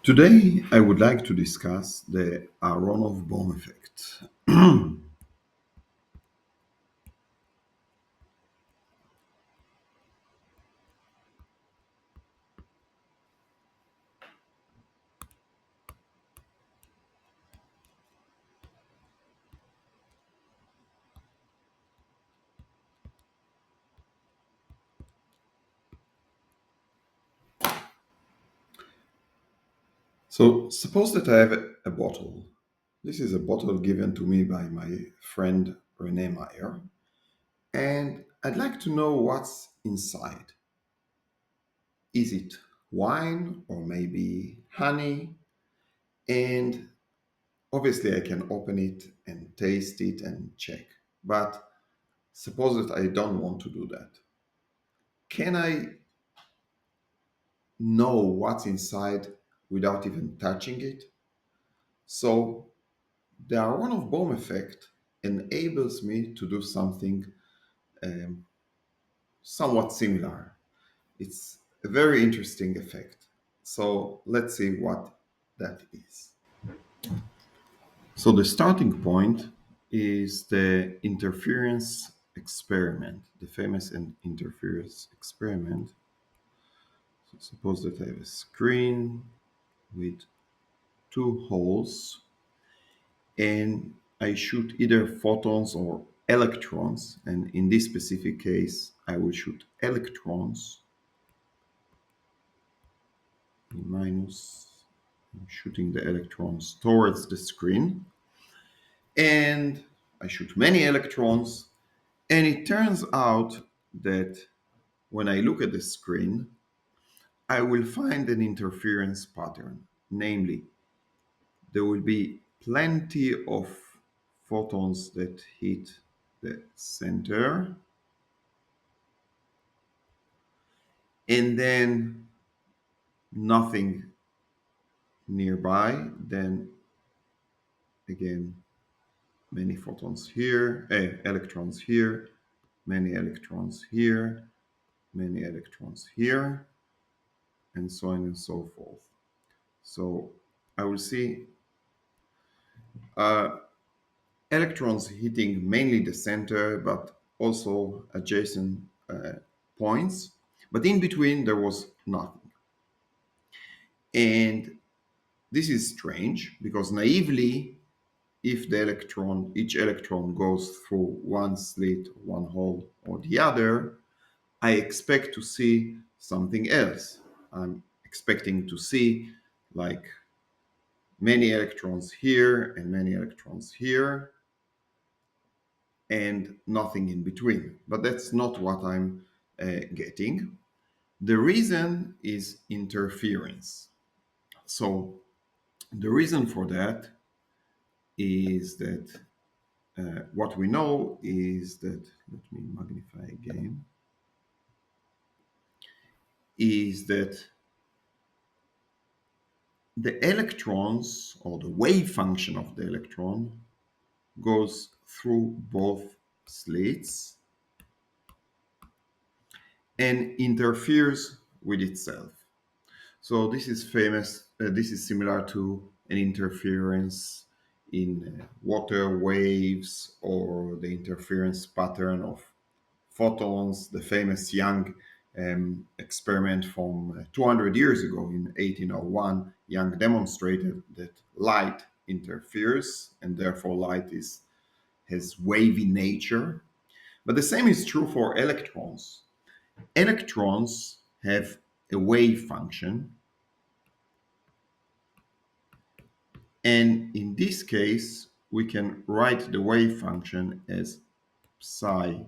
Today, I would like to discuss the Aharonov-Bohm effect. So, suppose that I have a bottle. This is a bottle given to me by my friend Rene Meyer, and I'd like to know what's inside. Is it wine or maybe honey? And obviously, I can open it and taste it and check. But suppose that I don't want to do that. Can I know what's inside without even touching it? So the Aharonov-Bohm effect enables me to do something um, somewhat similar. It's a very interesting effect. So let's see what that is. So the starting point is the interference experiment, the famous interference experiment. So suppose that I have a screen with two holes and I shoot either photons or electrons. And in this specific case, I will shoot electrons. E minus, I'm shooting the electrons towards the screen. And I shoot many electrons. And it turns out that when I look at the screen, I will find an interference pattern. Namely, there will be plenty of photons that hit the center, and then nothing nearby. Then again, many photons here, electrons here, many electrons here, many electrons here, and so on and so forth. So I will see uh, electrons hitting mainly the center, but also adjacent points. But in between, there was nothing. And this is strange because naively, if each electron goes through one slit, one hole, or the other, I expect to see something else. I'm expecting to see like many electrons here and many electrons here and nothing in between. But that's not what I'm getting. The reason is interference. So the reason for that is that what we know is that, let me magnify again, is that the electrons or the wave function of the electron goes through both slits and interferes with itself. So this is famous, this is similar to an interference in water waves or the interference pattern of photons, the famous Young experiment from 200 years ago in 1801. Young demonstrated that light interferes and therefore light has wavy nature. But the same is true for electrons. Electrons have a wave function, and in this case, we can write the wave function as psi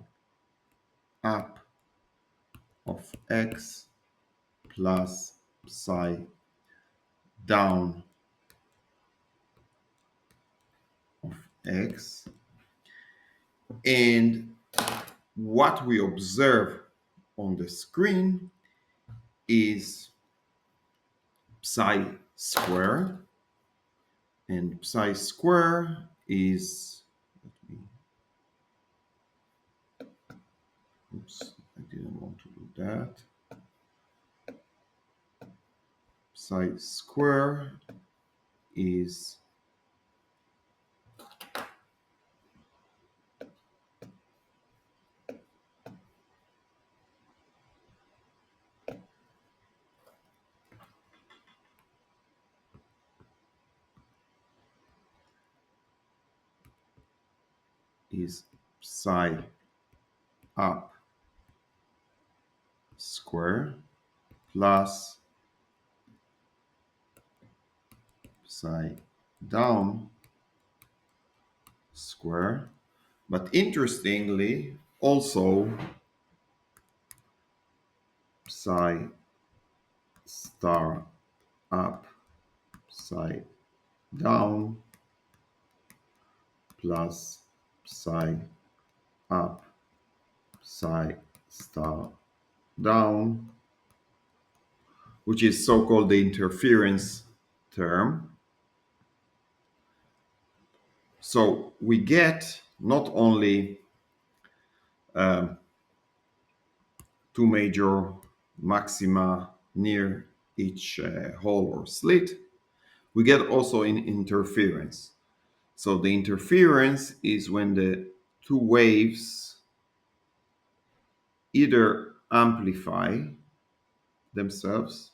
up of x plus psi down of x. And what we observe on the screen is psi square, and psi square is, let me, oops, I didn't want to do that. psi square is psi up square plus psi down square. But interestingly, also psi star up psi down plus psi up psi star down, which is so-called the interference term. So we get not only um, two major maxima near each hole or slit, we get also in interference. So the interference is when the two waves either amplify themselves,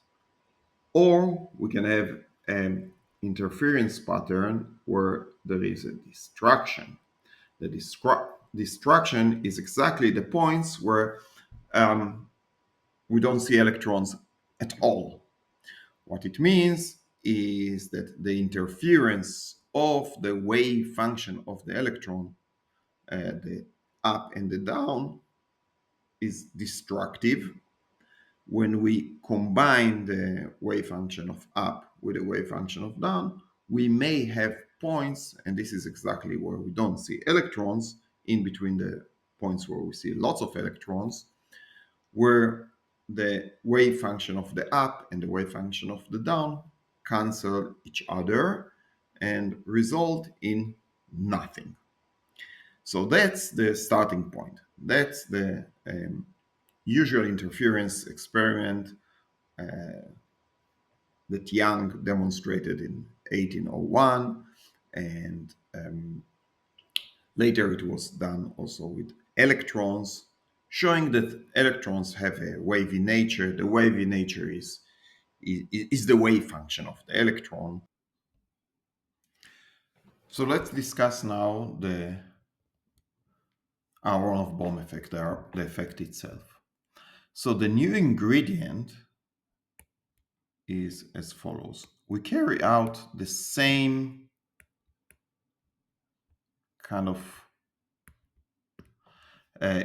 or we can have an interference pattern where there is a distraction. The distraction is exactly the points where we don't see electrons at all. What it means is that the interference of the wave function of the electron, the up and the down, is destructive. When we combine the wave function of up with the wave function of down, we may have points, and this is exactly where we don't see electrons, in between the points where we see lots of electrons, where the wave function of the up and the wave function of the down cancel each other and result in nothing. So that's the starting point. That's the usual interference experiment that Young demonstrated in 1801, and later it was done also with electrons, showing that electrons have a wavy nature. The wavy nature is the wave function of the electron. So let's discuss now the Aharonov-Bohm effect, the effect itself. So the new ingredient is as follows. We carry out the same kind of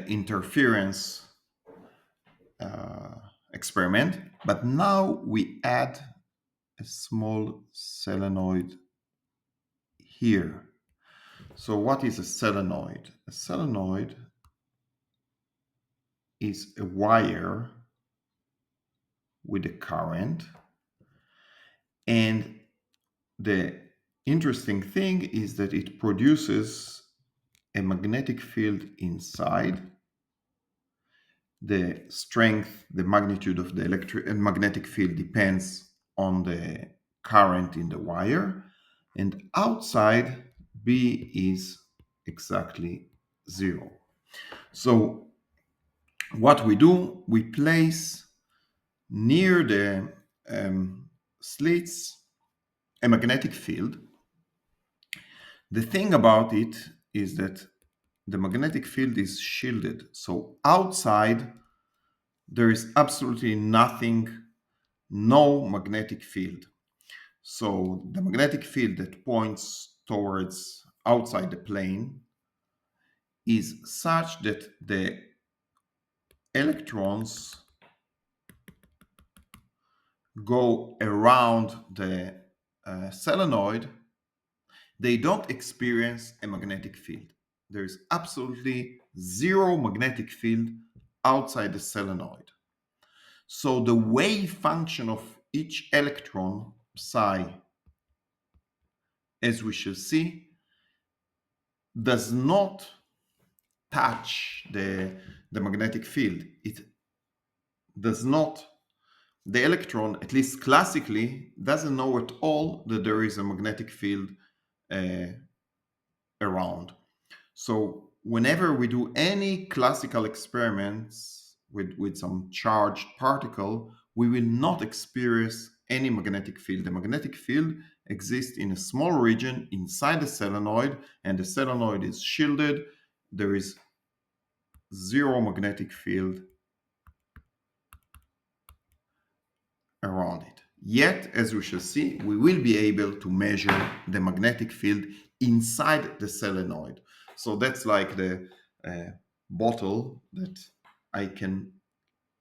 interference experiment, but now we add a small solenoid here. So what is a solenoid? A solenoid is a wire with a current, and the interesting thing is that it produces a magnetic field inside. The strength, the magnitude of the electric and magnetic field depends on the current in the wire, and outside B is exactly 0. So what we do, we place near the slits a magnetic field. The thing about it is that the magnetic field is shielded. So outside there is absolutely nothing, no magnetic field. So the magnetic field that points towards outside the plane is such that the electrons go around the solenoid. They don't experience a magnetic field. There is absolutely zero magnetic field outside the solenoid. So the wave function of each electron, psi, as we shall see, does not touch the magnetic field. It does not the electron, at least classically, doesn't know at all that there is a magnetic field uh, around. So whenever we do any classical experiments with some charged particle, we will not experience any magnetic field. The magnetic field exists in a small region inside the solenoid, and the solenoid is shielded. There is zero magnetic field around it. Yet, as we shall see, we will be able to measure the magnetic field inside the solenoid. So that's like the bottle that I can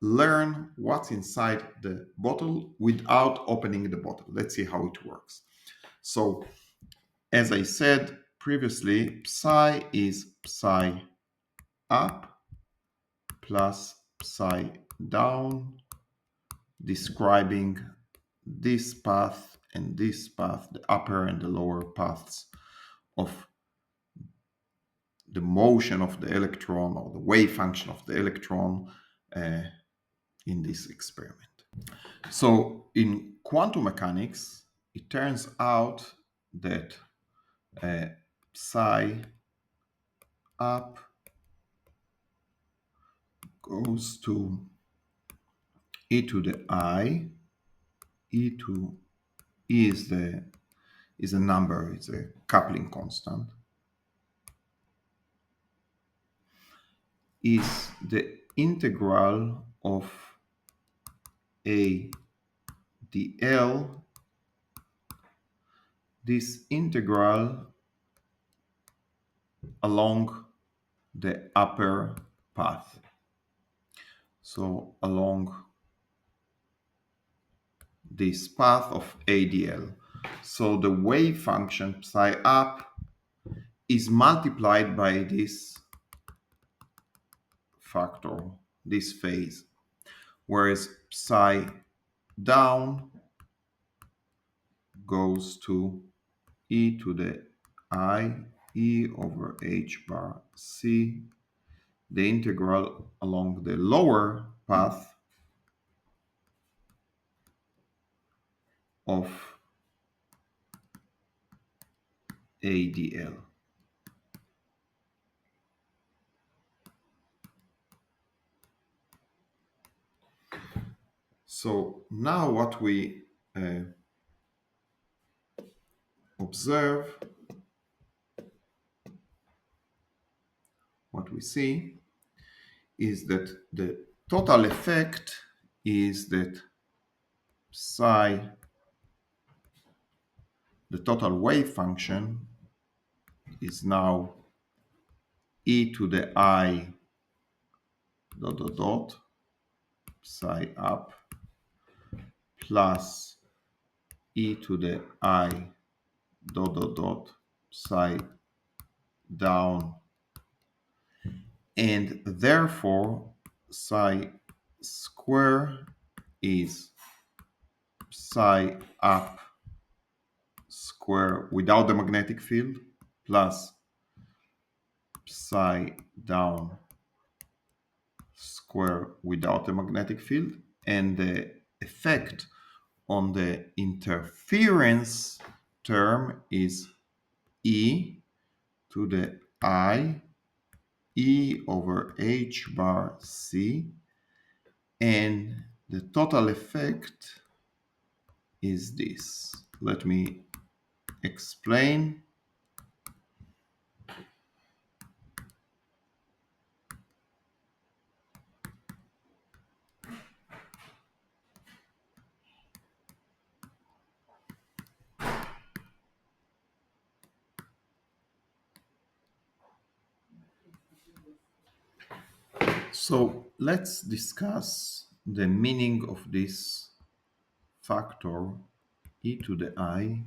learn what's inside the bottle without opening the bottle. Let's see how it works. So, as I said previously, psi is psi up plus psi down, describing this path and this path, the upper and the lower paths of the motion of the electron or the wave function of the electron uh, in this experiment. So in quantum mechanics, it turns out that uh, psi up goes to e to the I. E to e is a number, it's a coupling constant, is the integral of a dl. This integral along the upper path. So along this path of ADL. So the wave function psi up is multiplied by this factor, this phase, whereas psi down goes to e to the I e over h bar c, the integral along the lower path of ADL. So now what we observe, what we see is that the total effect is that psi, the total wave function, is now e to the I dot dot dot psi up plus e to the I dot dot dot psi down, and therefore psi square is psi up square without the magnetic field plus psi down square without the magnetic field, and the effect on the interference term is e to the I e over h bar c, and the total effect is this. Let me explain. So let's discuss the meaning of this factor e to the I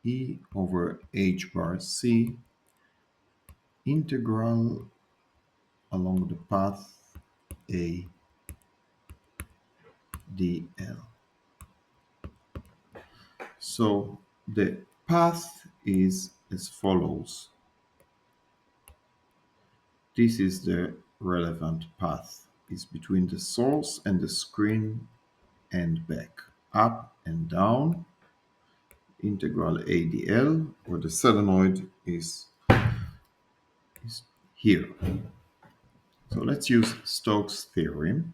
e over h bar c integral along the path a dl. So the path is as follows. This is the relevant path. It's between the source and the screen and back, up and down, integral ADL, where the solenoid is here. So let's use Stokes' theorem.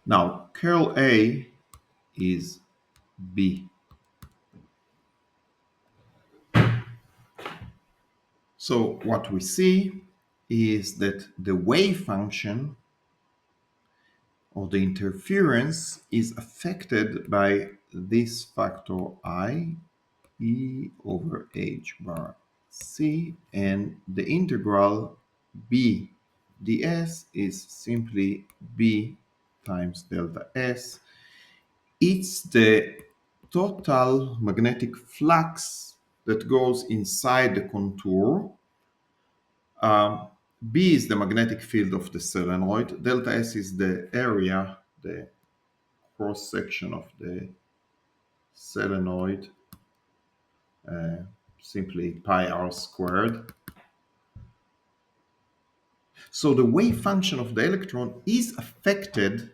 Now, curl A is B. So what we see is that the wave function or the interference is affected by this factor I, E over H bar C, and the integral B ds is simply B times delta S. It's the total magnetic flux that goes inside the contour. Um, B is the magnetic field of the solenoid. Delta S is the area, the cross section of the solenoid, uh, simply pi r squared. So the wave function of the electron is affected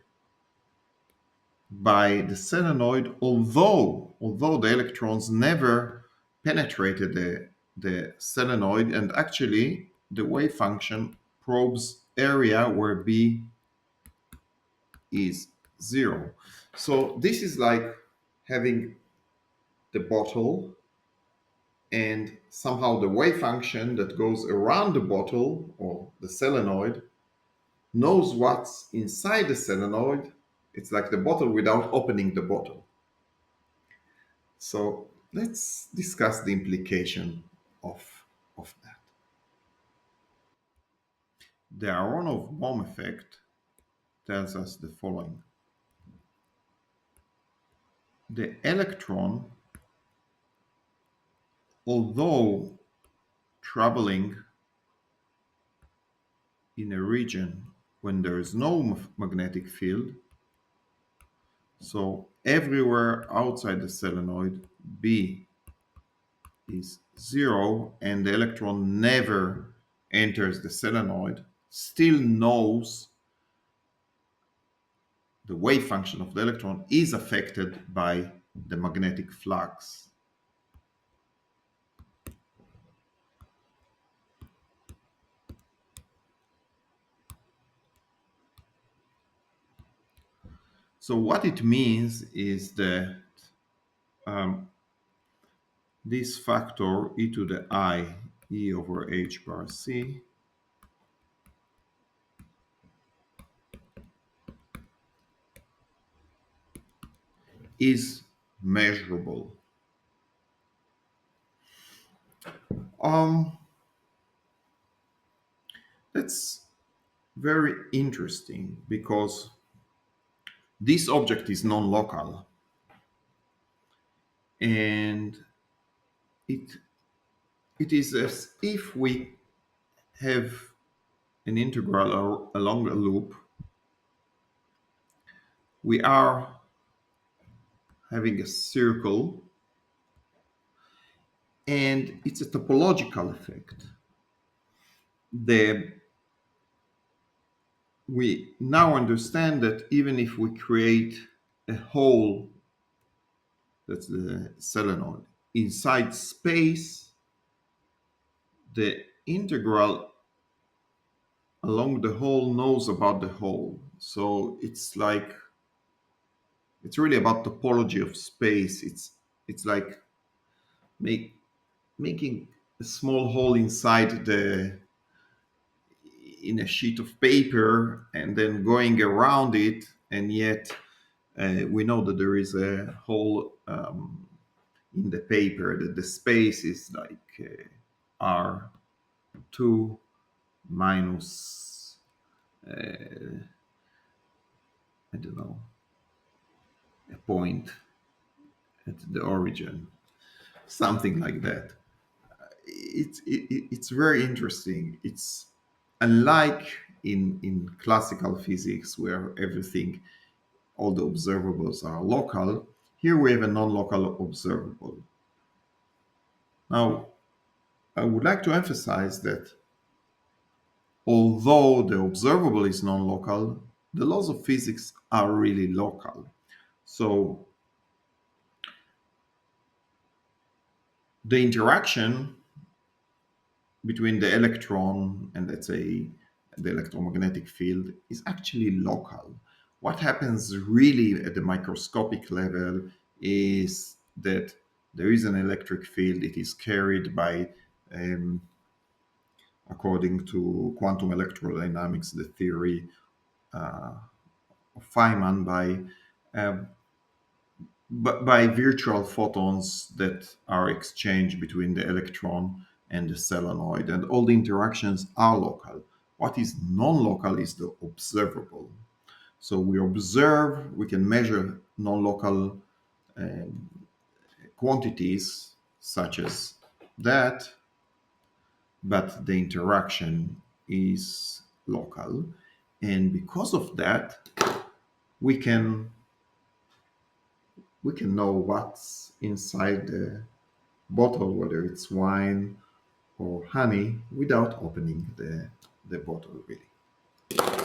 by the solenoid, although the electrons never penetrated the solenoid, and actually the wave function probes area where B is 0. So this is like having the bottle and somehow the wave function that goes around the bottle or the solenoid knows what's inside the solenoid. It's like the bottle without opening the bottle. So let's discuss the implication of that. The Aharonov-Bohm effect tells us the following. The electron, although traveling in a region when there is no magnetic field, so everywhere outside the solenoid, B is 0 and the electron never enters the solenoid, still knows the wave function of the electron is affected by the magnetic flux. So what it means is that um, this factor e to the I e over h bar c is measurable. Um, that's very interesting because this object is non-local and it it is as if we have an integral along a loop. We are having a circle and it's a topological effect. The We now understand that even if we create a hole, that's the solenoid, inside space, the integral along the hole knows about the hole. So it's really about topology of space. It's like making a small hole inside the in a sheet of paper and then going around it, and yet we know that there is a hole in the paper, that the space is like r2 minus I don't know, a point at the origin, something like that. It's very interesting. It's unlike in classical physics where everything, all the observables are local. Here we have a non-local observable. Now, I would like to emphasize that although the observable is non-local, the laws of physics are really local. So the interaction between the electron and, let's say, the electromagnetic field is actually local. What happens really at the microscopic level is that there is an electric field. It is carried by, um, according to quantum electrodynamics, the theory of Feynman, uh, by virtual photons that are exchanged between the electron and the solenoid, and all the interactions are local. What is non-local is the observable. So we observe, we can measure non-local quantities such as that, but the interaction is local. And because of that, we can we can know what's inside the bottle, whether it's wine or honey, without opening the bottle really.